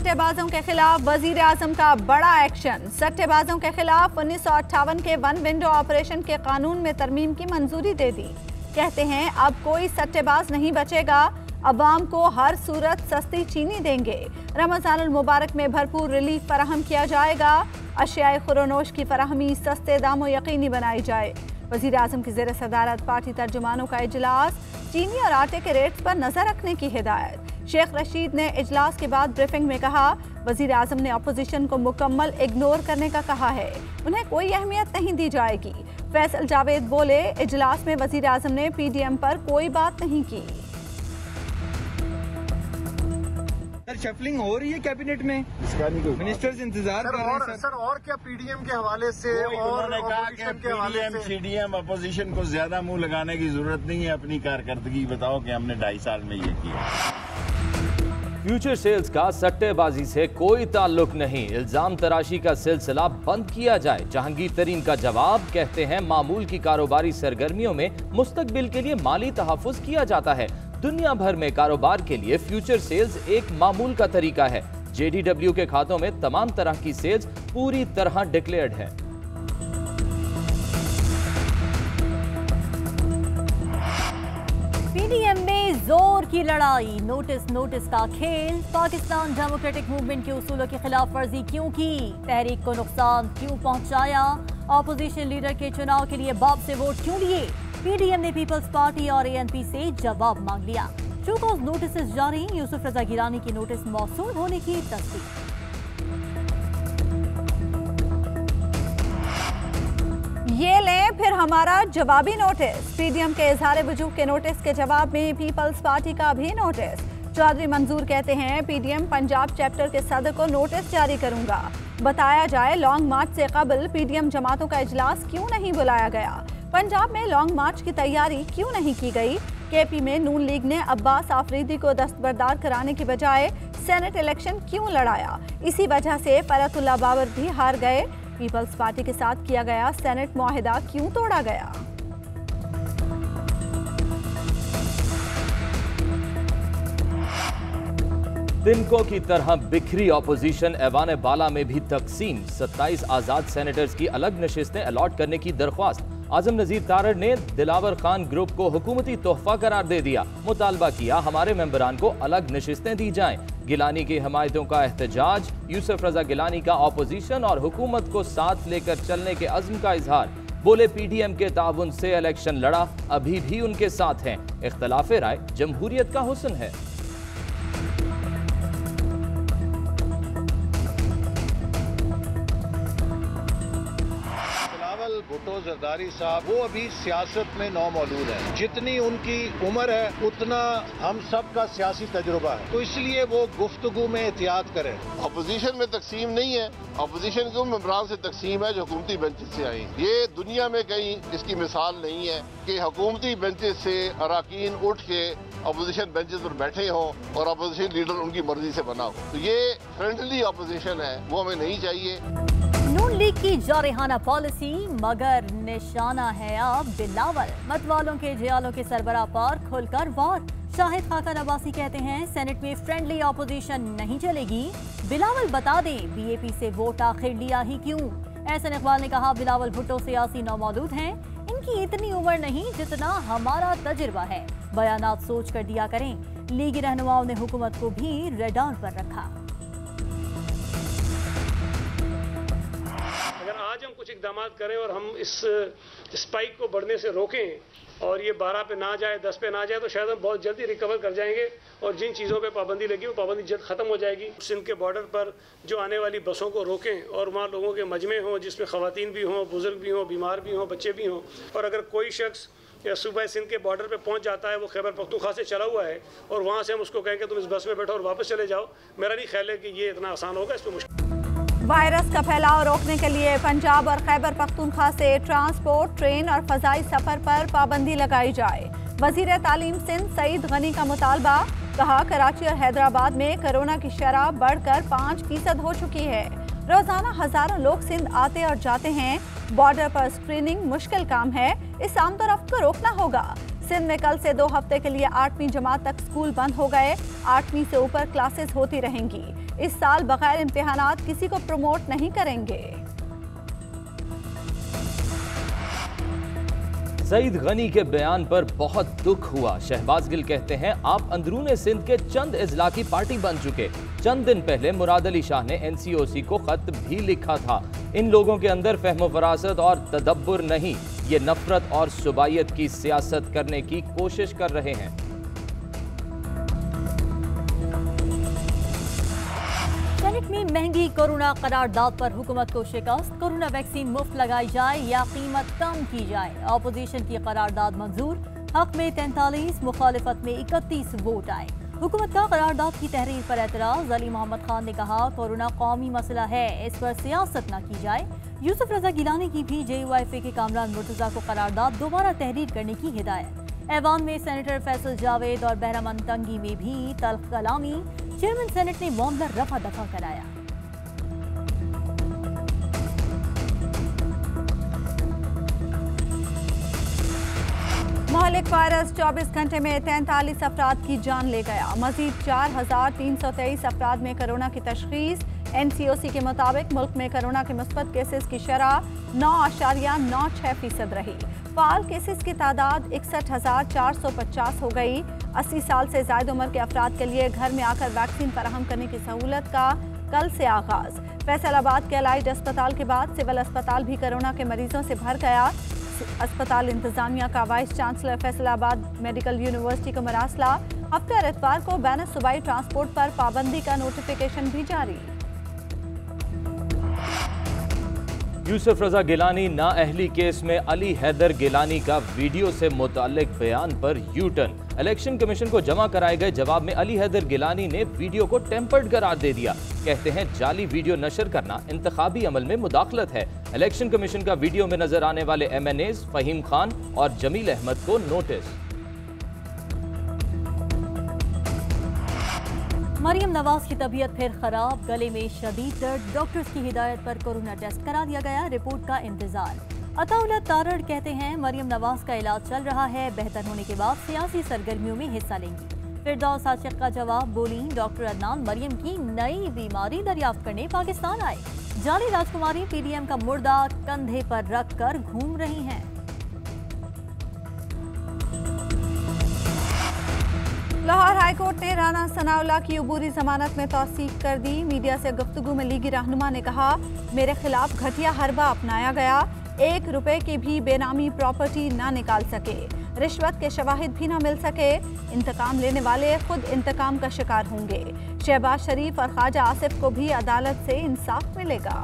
सट्टेबाजों के खिलाफ वजीर आजम का बड़ा एक्शन। सट्टेबाजों के खिलाफ 1958 के वन विंडो ऑपरेशन के कानून में तरमीम की मंजूरी दे दी। कहते हैं अब कोई सट्टेबाज नहीं बचेगा, अवाम को हर सूरत सस्ती चीनी देंगे। रमजान अल मुबारक में भरपूर रिलीफ फराहम किया जाएगा। अशियाए खुरोनोश की फराहमी सस्ते दामों यकीनी बनाई जाए। वजीर आजम की ज़ेर सदारत पार्टी तर्जुमानों का इजलास। चीनी और आटे के रेट्स पर नजर रखने की हिदायत। शेख रशीद ने इजलास के बाद ब्रीफिंग में कहा, वजीर आजम ने अपोजिशन को मुकम्मल इग्नोर करने का कहा है, उन्हें कोई अहमियत नहीं दी जाएगी। फैसल जावेद बोले, इजलास में वजीर आजम ने PDM पर कोई बात नहीं की। सर शफलिंग हो रही है कैबिनेट में, मिनिस्टर्स इंतजार कर रहे हैं सर। और क्या PDM के हवाले से और अपोजिशन के हवाले से CDM अपोजिशन को ज्यादा मुंह लगाने की जरूरत नहीं है। अपनी कारकर्दगी बताओ कि हमने 2.5 साल में ये किया। फ्यूचर सेल्स का सट्टेबाजी से कोई ताल्लुक नहीं, इल्जाम तराशी का सिलसिला बंद किया जाए। जहांगीर तरीन का जवाब, कहते हैं मामूल की कारोबारी सरगर्मियों में मुस्तकबिल के लिए माली तहफ़्फ़ुज़ किया जाता है। दुनिया भर में कारोबार के लिए फ्यूचर सेल्स एक मामूल का तरीका है। JDW के खातों में तमाम तरह की सेल्स पूरी तरह डिक्लेयर्ड है। PDM में जोर की लड़ाई, नोटिस का खेल। पाकिस्तान डेमोक्रेटिक मूवमेंट के उसूलों की खिलाफ वर्जी क्यों की, तहरीक को नुकसान क्यों पहुंचाया, ऑपोजिशन लीडर के चुनाव के लिए बाप से वोट क्यों लिए। PDM ने पीपल्स पार्टी और ANP से जवाब मांग लिया। ट्रू कॉज नोटिस जारी, यूसुफ रजा गिलानी की नोटिस मौसूल होने की तस्दीक। ये लें फिर हमारा जवाबी नोटिस। PDM के इजहार वजूह के नोटिस के जवाब में पीपल्स पार्टी का भी नोटिस। चौधरी मंजूर कहते हैं, PDM पंजाब चैप्टर के सदर को नोटिस जारी करूंगा। बताया जाए लॉन्ग मार्च से कबल PDM जमातों का इजलास क्यों नहीं बुलाया गया। पंजाब में लॉन्ग मार्च की तैयारी क्यों नहीं की गई। KP में नून लीग ने अब्बास आफरीदी को दस्तबरदार कराने की बजाय सेनेट इलेक्शन क्यों लड़ाया। इसी वजह से फरतुल्लाह बाबर भी हार गए। पीपल्स पार्टी के साथ किया गया सेनेट मुआहिदा क्यों तोड़ा गया। तिनकों की तरह बिखरी ऑपोजिशन, ऐवान बाला में भी तकसीम। 27 आजाद सेनेटर्स की अलग नशिस्तें अलॉट करने की दरख्वास्त। आजम नजीर तारड़ ने दिलावर खान ग्रुप को हुकूमती तोहफा करार दे दिया। मुतालबा किया हमारे मेंबरान को अलग नशिस्तें दी जाएं। गिलानी की हिमायतों का एहतजाज। यूसुफ रजा गिलानी का ऑपोजिशन और हुकूमत को साथ लेकर चलने के अज़्म का इजहार। बोले PDM के ताउन से इलेक्शन लड़ा, अभी भी उनके साथ हैं। इख्तलाफ राय जमहूरियत का हुस्न है। भुट्टो जरदारी साहब वो अभी सियासत में नौमौजूद है। जितनी उनकी उम्र है उतना हम सब का सियासी तजुर्बा है, तो इसलिए वो गुफ्तगू में एहतियात करें। अपोजिशन में तकसीम नहीं है, अपोजिशन के मेंबरान से तकसीम है जो हुकूमती बेंचेस से आई। ये दुनिया में कहीं इसकी मिसाल नहीं है कि हुकूमती बेंचेस से अरकान उठ के अपोजिशन बेंचेस पर बैठे हों और अपोजिशन लीडर उनकी मर्जी से बना हो। तो ये फ्रेंडली अपोजिशन है, वो हमें नहीं चाहिए। नून लीग की जारहाना पॉलिसी, मगर निशाना है अब बिलावल। मतवालों के जियालों के सरबराह पर खुलकर वार। शाहिद खाकन अब्बासी कहते हैं, सेनेट में फ्रेंडली ऑपोजिशन नहीं चलेगी। बिलावल बता दें BAP से वोट आखिर लिया ही क्यों। एहसन इकबाल ने कहा, बिलावल भुट्टो सियासी नौमौजूद हैं, इनकी इतनी उम्र नहीं जितना हमारा तजुर्बा है। बयानात सोच कर दिया करें। लीगी रहनुमाओं ने हुकूमत को भी रेडार पर रखा। अगर आज हम कुछ इकदाम करें और हम इस स्पाइक को बढ़ने से रोकें और ये 12 पे ना जाए, 10 पे ना जाए, तो शायद हम बहुत जल्दी रिकवर कर जाएंगे और जिन चीज़ों पे पाबंदी लगी वो पाबंदी जल्द ख़त्म हो जाएगी। सिंध के बॉर्डर पर जो आने वाली बसों को रोकें और वहाँ लोगों के मजमे हों जिसमें ख़वातीन भी हों, बुज़ुर्ग भी हों, बीमार भी हों, बच्चे भी हों। और अगर कोई शख्स या सूबा सिंध के बॉर्डर पे पहुंच जाता है, वो खैबर पख्तूनख्वा से चला हुआ है और वहाँ से हम उसको कहें कि तुम इस बस में बैठो और वापस चले जाओ, मेरा नहीं ख्याल है कि ये इतना आसान होगा। इस पर मुश्किल। वायरस का फैलाव रोकने के लिए पंजाब और खैबर पख्तूनख्वा से ट्रांसपोर्ट, ट्रेन और फजाई सफर पर पाबंदी लगाई जाए। वजीर तालीम सिंध सईद गनी का मुतालबा। कहा, कराची और हैदराबाद में कोरोना की शरह बढ़कर 5% हो चुकी है। रोजाना हजारों लोग सिंध आते और जाते हैं। बॉर्डर पर स्क्रीनिंग मुश्किल काम है, इस आमदोरफ्त को रोकना होगा। सिंध में कल से 2 हफ्ते के लिए 8वीं जमात तक स्कूल बंद हो गए। 8वीं से ऊपर क्लासेस होती रहेंगी। इस साल बगैर इम्तिहानात किसी को प्रमोट नहीं करेंगे। सईद गनी के बयान पर बहुत दुख हुआ। शहबाज गिल कहते हैं आप अंदरूने सिंध के चंद इजला की पार्टी बन चुके। चंद दिन पहले मुराद अली शाह ने NCOC को खत भी लिखा था। इन लोगों के अंदर फहम फरासत और तदब्बुर नहीं, ये नफरत और सुबाइयत की सियासत करने की कोशिश कर रहे हैं। सेनेट में महंगी कोरोना करारदाद पर हुकूमत को शिकस्त। कोरोना वैक्सीन मुफ्त लगाई जाए या कीमत कम की जाए। ऑपोजिशन की करारदाद मंजूर। हक में 43, मुखालिफत में 31 वोट आए। हुकूमत का करारदाद की तहरीर पर एतराज। अली मोहम्मद खान ने कहा कोरोना कौमी मसला है, इस पर सियासत न की जाए। यूसुफ रजा गिलानी की भी JUIFA के कामरान मुर्तजा को करारदाद दोबारा तहरीर करने की हिदायत। ऐवान में सेनेटर फैसल जावेद और बहरामन तंगी में भी तल्ख कलामी। चेयरमैन सेनेट ने मामला रफा दफा कराया। महलिक वायरस 24 घंटे में 43 अफराद की जान ले गया। मजीद 4,323 अफराद में कोरोना की तशखीस। NCOC के मुताबिक मुल्क में कोरोना के मुस्बत केसेस की शरह 9.96% रही। फाल केसेस की तादाद 61,450 हो गई। 80 साल से ज्यादा उम्र के अफराद के लिए घर में आकर वैक्सीन फराहम करने की सहूलत का कल से आगाज। फैसलाबाद के अलाइड अस्पताल के बाद सिविल अस्पताल भी कोरोना के मरीजों से भर गया। अस्पताल इंतजामिया का vice chancellor Faisalabad medical university को मरासला। हफ्ते और इतवार को बैन सूबाई ट्रांसपोर्ट पर पाबंदी का नोटिफिकेशन भी जारी। यूसुफ रजा गिलानी नाअहली केस में अली हैदर गिलानी का वीडियो से मुताल्लिक बयान पर यू-टर्न। इलेक्शन कमीशन को जमा कराए गए जवाब में अली हैदर गिलानी ने वीडियो को टेम्पर्ड करार दे दिया। कहते हैं जाली वीडियो नशर करना इंतखाबी अमल में मुदाखलत है। इलेक्शन कमीशन का वीडियो में नजर आने वाले MNAs फहीम खान और जमील अहमद को नोटिस। मरियम नवाज की तबीयत फिर खराब। गले में शदीद दर्द। डॉक्टर्स की हिदायत पर कोरोना टेस्ट करा दिया गया। रिपोर्ट का इंतजार। अताउल्लाह तारड़ कहते हैं मरियम नवाज का इलाज चल रहा है। बेहतर होने के बाद सियासी सरगर्मियों में हिस्सा लेंगी। फिरदौस आशिक का जवाब। बोली डॉक्टर अदनान मरियम की नई बीमारी दरियाफ्त करने पाकिस्तान आए। जाली राजकुमारी PDM का मुर्दा कंधे पर रख कर घूम रही हैं। लाहौर हाईकोर्ट ने राना सनाउल्लाह की अबूरी जमानत में तौसीक कर दी। मीडिया से गुफ्तगू में लीगी रहनुमा ने कहा मेरे खिलाफ घटिया हरबा अपनाया गया। 1 रुपए की भी बेनामी प्रॉपर्टी ना निकाल सके। रिश्वत के शवाहिद भी ना मिल सके। इंतकाम लेने वाले खुद इंतकाम का शिकार होंगे। शहबाज शरीफ और ख्वाजा आसिफ को भी अदालत से इंसाफ मिलेगा।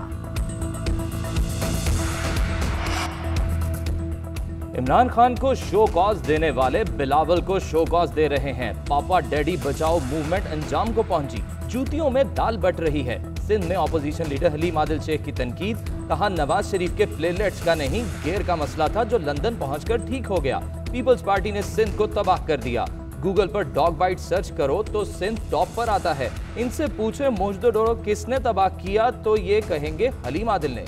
इमरान खान को शो कॉज देने वाले बिलावल को शो कॉज दे रहे हैं। पापा डैडी बचाओ मूवमेंट अंजाम को पहुंची। जूतियों में दाल बट रही है। सिंध में ऑपोजिशन लीडर हलीम आदिल शेख की तनकीद। कहा नवाज शरीफ के प्लेटलेट्स का नहीं गेयर का मसला था जो लंदन पहुंचकर ठीक हो गया। पीपल्स पार्टी ने सिंध को तबाह कर दिया। गूगल पर डॉग बाइट सर्च करो तो सिंध टॉप पर आता है। इनसे पूछे मोजदोडोरो किसने तबाह किया तो ये कहेंगे हलीम आदिल ने।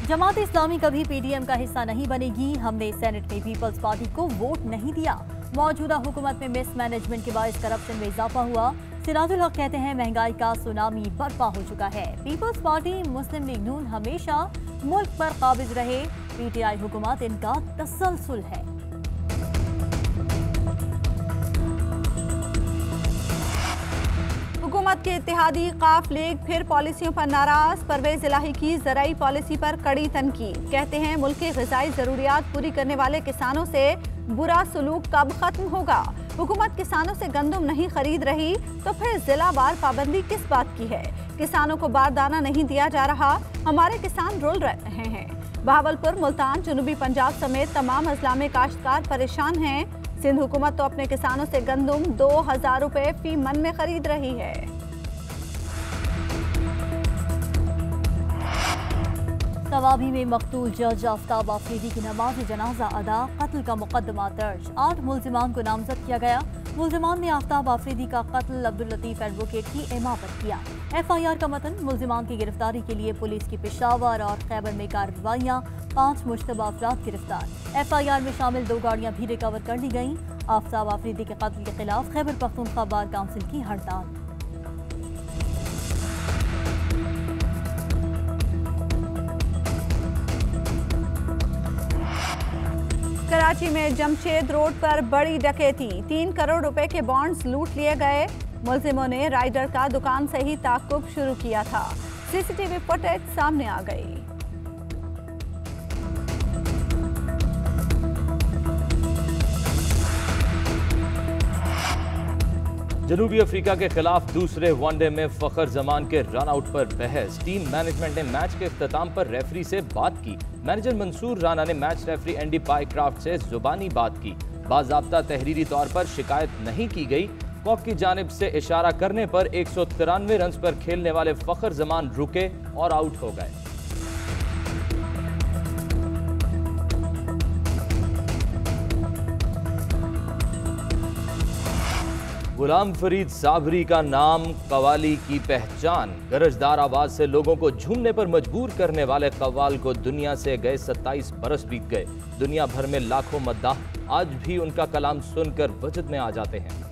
जमात इस्लामी कभी PDM का हिस्सा नहीं बनेगी। हमने सेनेट में पीपल्स पार्टी को वोट नहीं दिया। मौजूदा हुकूमत में मिसमैनेजमेंट के बायस करप्शन में इजाफा हुआ। सिराजुल हक कहते हैं महंगाई का सुनामी बर्पा हो चुका है। पीपल्स पार्टी मुस्लिम लीग नून हमेशा मुल्क पर काबिज रहे। PTI हुकूमत इनका तसलसल है। हुकूमत के इत्तेहादी काफ लीग फिर पॉलिसियों पर नाराज। परवेज इलाही की ज़राई पॉलिसी पर कड़ी तनकीद। कहते हैं मुल्क की ग़िज़ाई ज़रूरियात पूरी करने वाले किसानों से बुरा सलूक कब खत्म होगा। हुकूमत किसानों से गंदम नहीं खरीद रही तो फिर जिलावार पाबंदी किस बात की है। किसानों को बारदाना नहीं दिया जा रहा। हमारे किसान रुल रहे हैं। बहावलपुर, मुल्तान, जनूबी पंजाब समेत तमाम अजला में काश्तकार परेशान हैं। सिंध हुकूमत तो अपने किसानों से गंदम 2000 रुपए फी मन में खरीद रही है। तवाबी में मकतूल जज आफ्ताब आफरीदी की नमाज जनाजा अदा। कत्ल का मुकदमा दर्ज। 8 मुल्जिमान को नामजद किया गया। मुल्जिमान ने आफ्ताब आफरीदी का कत्ल अब्दुल लतीफ एडवोकेट की इमा पर किया। FIR का मतन, मुल्जिमान की गिरफ्तारी के लिए पुलिस की पेशावर और खैबर में कार्रवाइयाँ, 5 मुश्तबा अफराद गिरफ्तार। FIR में शामिल 2 गाड़ियाँ भी रिकवर कर ली गईं। आफ्ताब आफरीदी के कत्ल के खिलाफ खैबर पख्तूनख्वा बार काउंसिल की हड़ताल। कराची में जमशेद रोड पर बड़ी डकैती, 3 करोड़ रुपए के बॉन्ड्स लूट लिए गए। मुल्जिमों ने राइडर का दुकान से ही ताक़ुब शुरू किया था। CCTV फुटेज सामने आ गई। जनूबी अफ्रीका के खिलाफ दूसरे वनडे में फखर जमान के रन आउट पर बहस। टीम मैनेजमेंट ने मैच के इख्तिताम पर रेफरी से बात की। मैनेजर मंसूर राना ने मैच रेफरी एंडी पाइक्राफ्ट से जुबानी बात की। बाज़ाब्ता तहरीरी तौर पर शिकायत नहीं की गई। कॉक की जानिब से इशारा करने पर 193 रन पर खेलने वाले फखर जमान रुके और आउट हो गए। गुलाम फरीद साबरी का नाम, कवाली की पहचान। गरजदार आवाज से लोगों को झूमने पर मजबूर करने वाले कव्वाल को दुनिया से गए 27 बरस बीत गए। दुनिया भर में लाखों मद्दाह आज भी उनका कलाम सुनकर वजद में आ जाते हैं।